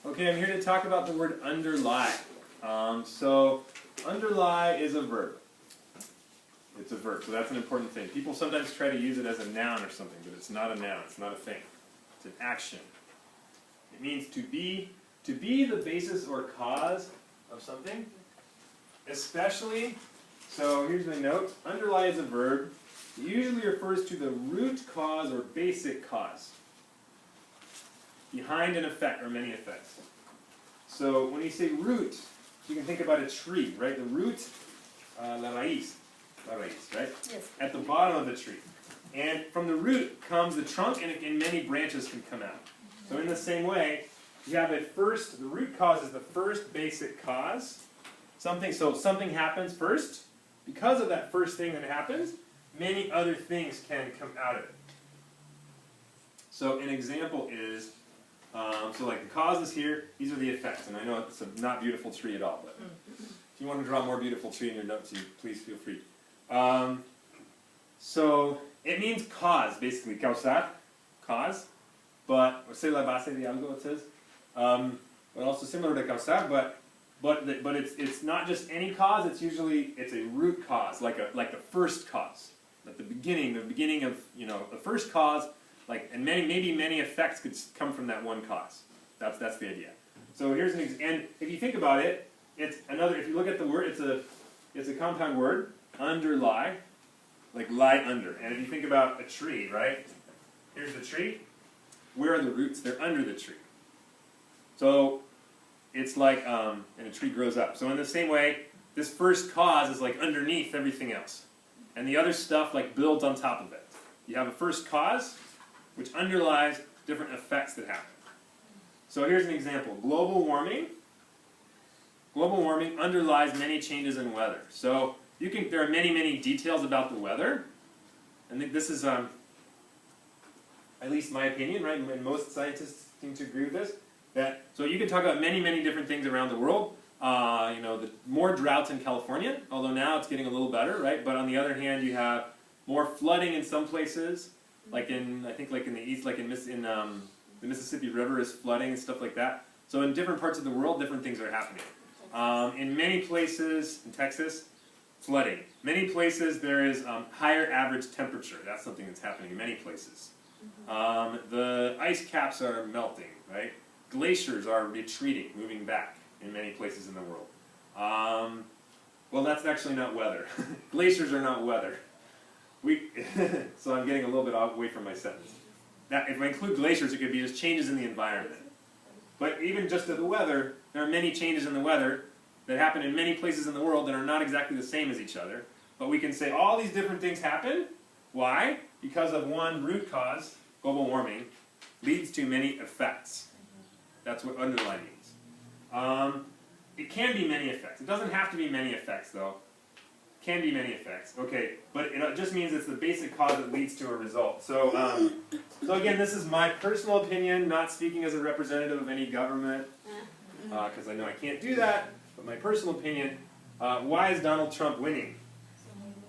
Okay, I'm here to talk about the word underlie. So underlie is a verb. It's a verb, so that's an important thing. People sometimes try to use it as a noun or something, but it's not a noun, it's not a thing. It's an action. It means to be the basis or cause of something, especially, so here's my note, underlie is a verb. It usually refers to the root cause or basic cause behind an effect or many effects. So when you say root, you can think about a tree, right? The root, la raíz, right? Yes. At the bottom of the tree. And from the root comes the trunk, and many branches can come out. So in the same way, you have the root cause is the first basic cause. So something happens first. Because of that first thing that happens, many other things can come out of it. So an example is, so like the cause is here, these are the effects. And I know it's a not beautiful tree at all, but if you want to draw a more beautiful tree in your notes, please feel free. So it means cause, basically, causar, cause. But, o sea, la base de algo, it says. But also similar to causar, but it's not just any cause, it's a root cause, like the first cause. At the beginning of, the first cause, and maybe many effects could come from that one cause. That's the idea. So here's an example, and if you think about it, if you look at the word, it's a compound word, underlie, like lie under. And if you think about a tree, right? Here's the tree. Where are the roots? They're under the tree. So it's like, and a tree grows up. So in the same way, this first cause is like underneath everything else. And the other stuff builds on top of it. You have a first cause, which underlies different effects that happen. So here's an example. Global warming underlies many changes in weather. So there are many details about the weather. And this is, at least my opinion, right? And most scientists seem to agree with this. So you can talk about many different things around the world. The more droughts in California, although now it's getting a little better, right? But on the other hand, you have more flooding in some places, I think in the east, the Mississippi River is flooding and stuff like that. So in different parts of the world, different things are happening. In many places, in Texas, flooding. Many places there is higher average temperature. That's something that's happening in many places. The ice caps are melting, right? Glaciers are retreating, moving back in many places in the world. Well, that's actually not weather. Glaciers are not weather. So I'm getting a little bit away from my sentence. Now, if I include glaciers, it could be just changes in the environment. But even just to the weather, there are many changes in the weather that happen in many places in the world that are not exactly the same as each other. But we can say all these different things happen. Why? Because of one root cause, global warming, leads to many effects. That's what underlie means. It can be many effects. It doesn't have to be many effects, though. It can be many effects. Okay, but it just means it's the basic cause that leads to a result. So again, this is my personal opinion, not speaking as a representative of any government, because I know I can't do that, but my personal opinion, why is Donald Trump winning?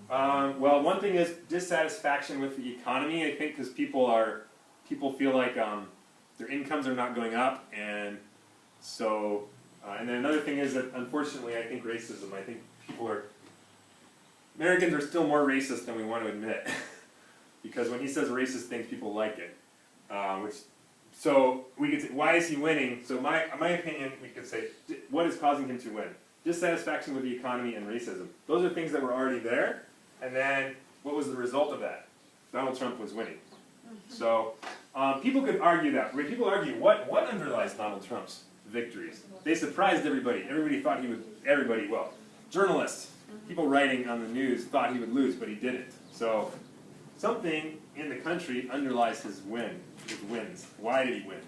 Well, one thing is dissatisfaction with the economy, I think, because people feel like their incomes are not going up, and so, and then another thing is that, unfortunately, I think racism. I think Americans are still more racist than we want to admit, because when he says racist things, people like it. So we could say, why is he winning? So my opinion, we could say, what is causing him to win? Dissatisfaction with the economy and racism. Those are things that were already there, and then what was the result of that? Donald Trump was winning. So people could argue that. People argue, what underlies Donald Trump's victories? They surprised everybody. Everybody thought journalists, people writing on the news thought he would lose, but he didn't. So something in the country underlies his wins. Why did he win?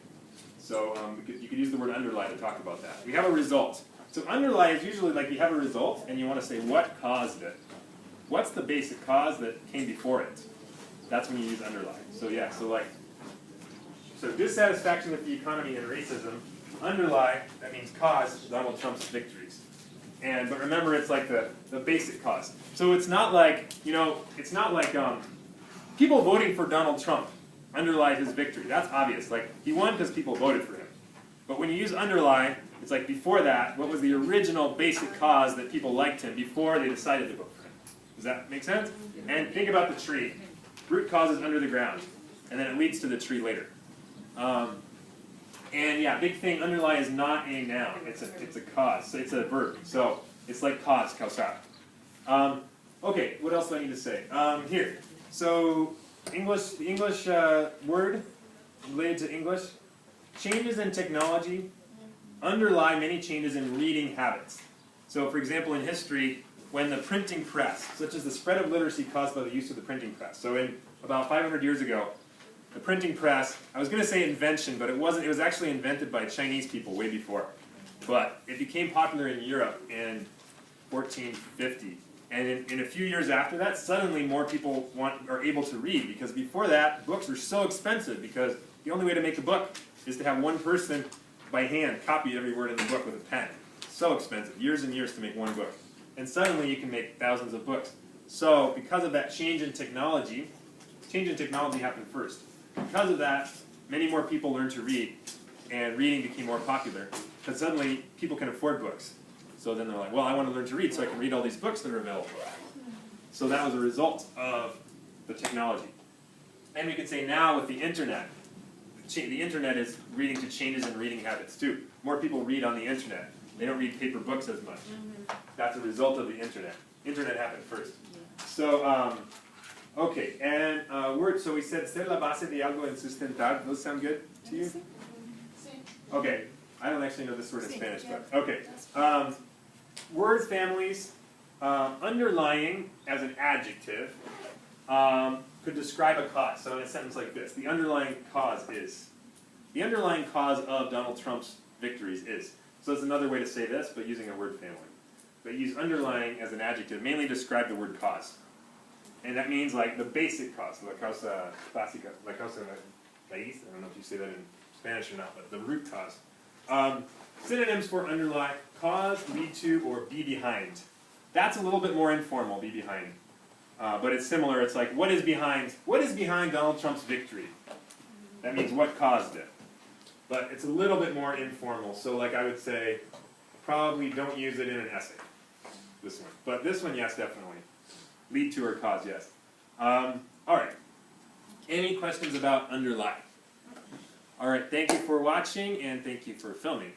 So you could use the word underlie to talk about that. We have a result. So underlie is usually you have a result, and you want to say what caused it. What's the basic cause that came before it? That's when you use underlie. So yeah, so dissatisfaction with the economy and racism, underlie, that means cause Donald Trump's victories. But remember, it's like the basic cause. So it's not like, people voting for Donald Trump underlie his victory. That's obvious. He won because people voted for him. But when you use underlie, it's like before that, what was the original basic cause that people liked him before they decided to vote for him? Does that make sense? And think about the tree. Root cause is under the ground, and then it leads to the tree later. And yeah, big thing, underlie is not a noun. It's a cause. So it's a verb. So it's like cause, causar. Okay, what else do I need to say? Here. So the English word related to English. Changes in technology underlie many changes in reading habits. So for example, in history, when the printing press, such as the spread of literacy caused by the use of the printing press. So in about 500 years ago, the printing press, I was going to say invention, but it wasn't. It was actually invented by Chinese people way before. But it became popular in Europe in 1450. And in a few years after that, suddenly more people are able to read, because before that, books were so expensive, because the only way to make a book is to have one person by hand copy every word in the book with a pen. So expensive, years and years to make one book. And suddenly you can make thousands of books. So because of that change in technology happened first. Because of that, many more people learned to read, and reading became more popular, because suddenly people can afford books. So then they're like, well, I want to learn to read so I can read all these books that are available. So that was a result of the technology. And we could say now with the internet is leading to changes in reading habits too. More people read on the internet. They don't read paper books as much. That's a result of the internet. Internet happened first. So, okay, and word, so we said ser la base de algo en sustentar. Those sound good to you? Okay, I don't actually know this word in Spanish, but okay. Word families, underlying as an adjective, could describe a cause. So in a sentence like this, the underlying cause of Donald Trump's victories is. So it's another way to say this, but using a word family. But use underlying as an adjective, mainly to describe the word cause. And that means like the basic cause, la causa básica, la causa raíz, I don't know if you say that in Spanish or not, but the root cause. Synonyms for underlie: cause, lead to, or be behind. That's a little bit more informal, be behind. But it's similar. It's like, what is behind Donald Trump's victory? That means what caused it. But it's a little bit more informal. So like I would say, probably don't use it in an essay. This one. But this one, yes, definitely. Lead to or cause, yes. All right. Any questions about underlie? All right, thank you for watching, and thank you for filming.